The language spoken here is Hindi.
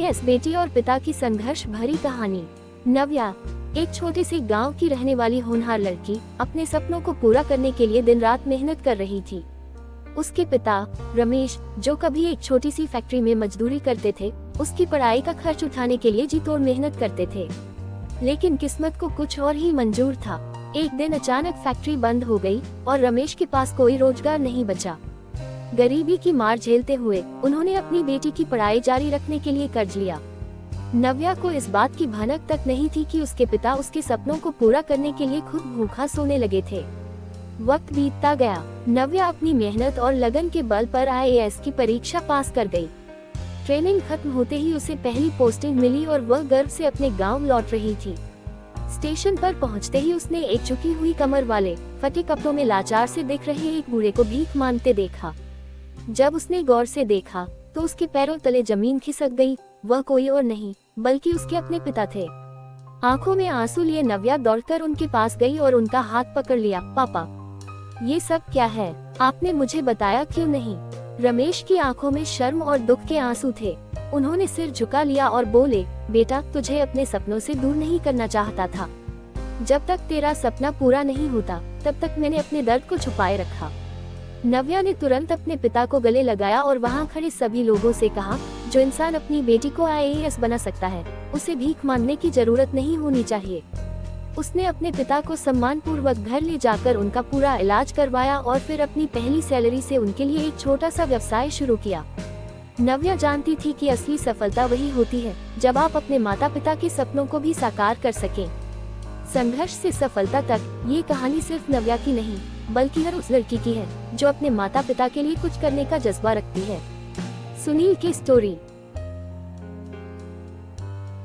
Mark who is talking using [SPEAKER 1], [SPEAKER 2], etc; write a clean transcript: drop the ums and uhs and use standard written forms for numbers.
[SPEAKER 1] आईएएस बेटी और पिता की संघर्ष भरी कहानी। नव्या एक छोटे से गांव की रहने वाली होनहार लड़की अपने सपनों को पूरा करने के लिए दिन रात मेहनत कर रही थी। उसके पिता रमेश, जो कभी एक छोटी सी फैक्ट्री में मजदूरी करते थे, उसकी पढ़ाई का खर्च उठाने के लिए जी तोड़ मेहनत करते थे। लेकिन किस्मत को कुछ और ही मंजूर था। एक दिन अचानक फैक्ट्री बंद हो गई और रमेश के पास कोई रोजगार नहीं बचा। गरीबी की मार झेलते हुए उन्होंने अपनी बेटी की पढ़ाई जारी रखने के लिए कर्ज लिया। नव्या को इस बात की भनक तक नहीं थी कि उसके पिता उसके सपनों को पूरा करने के लिए खुद भूखा सोने लगे थे। वक्त बीतता गया। नव्या अपनी मेहनत और लगन के बल पर आईएएस की परीक्षा पास कर गई। ट्रेनिंग खत्म होते ही उसे पहली पोस्टिंग मिली और वह गर्व से अपने गांव लौट रही थी। स्टेशन पर पहुंचते ही उसने एक झुकी हुई कमर वाले, फटे कपड़ों में लाचार से दिख रहे एक बूढ़े को भीख मांगते देखा। जब उसने गौर से देखा तो उसके पैरों तले जमीन खिसक गई। वह कोई और नहीं बल्कि उसके अपने पिता थे। आंखों में आंसू लिए नव्या दौड़कर उनके पास गई और उनका हाथ पकड़ लिया। पापा, ये सब क्या है? आपने मुझे बताया क्यों नहीं? रमेश की आंखों में शर्म और दुख के आंसू थे। उन्होंने सिर झुका लिया और बोले, बेटा, तुझे अपने सपनों से दूर नहीं करना चाहता था। जब तक तेरा सपना पूरा नहीं होता तब तक मैंने अपने दर्द को छुपाए रखा। नव्या ने तुरंत अपने पिता को गले लगाया और वहां खड़े सभी लोगों से कहा, जो इंसान अपनी बेटी को आईएएस बना सकता है, उसे भीख मांगने की जरूरत नहीं होनी चाहिए। उसने अपने पिता को सम्मान पूर्वक घर ले जाकर उनका पूरा इलाज करवाया और फिर अपनी पहली सैलरी से उनके लिए एक छोटा सा व्यवसाय शुरू किया। नव्या जानती थी कि असली सफलता वही होती है जब आप अपने माता पिता के सपनों को भी साकार कर सकें। संघर्ष से सफलता तक ये कहानी सिर्फ नव्या की नहीं बल्कि हर उस लड़की की है जो अपने माता पिता के लिए कुछ करने का जज्बा रखती है। सुनील की स्टोरी।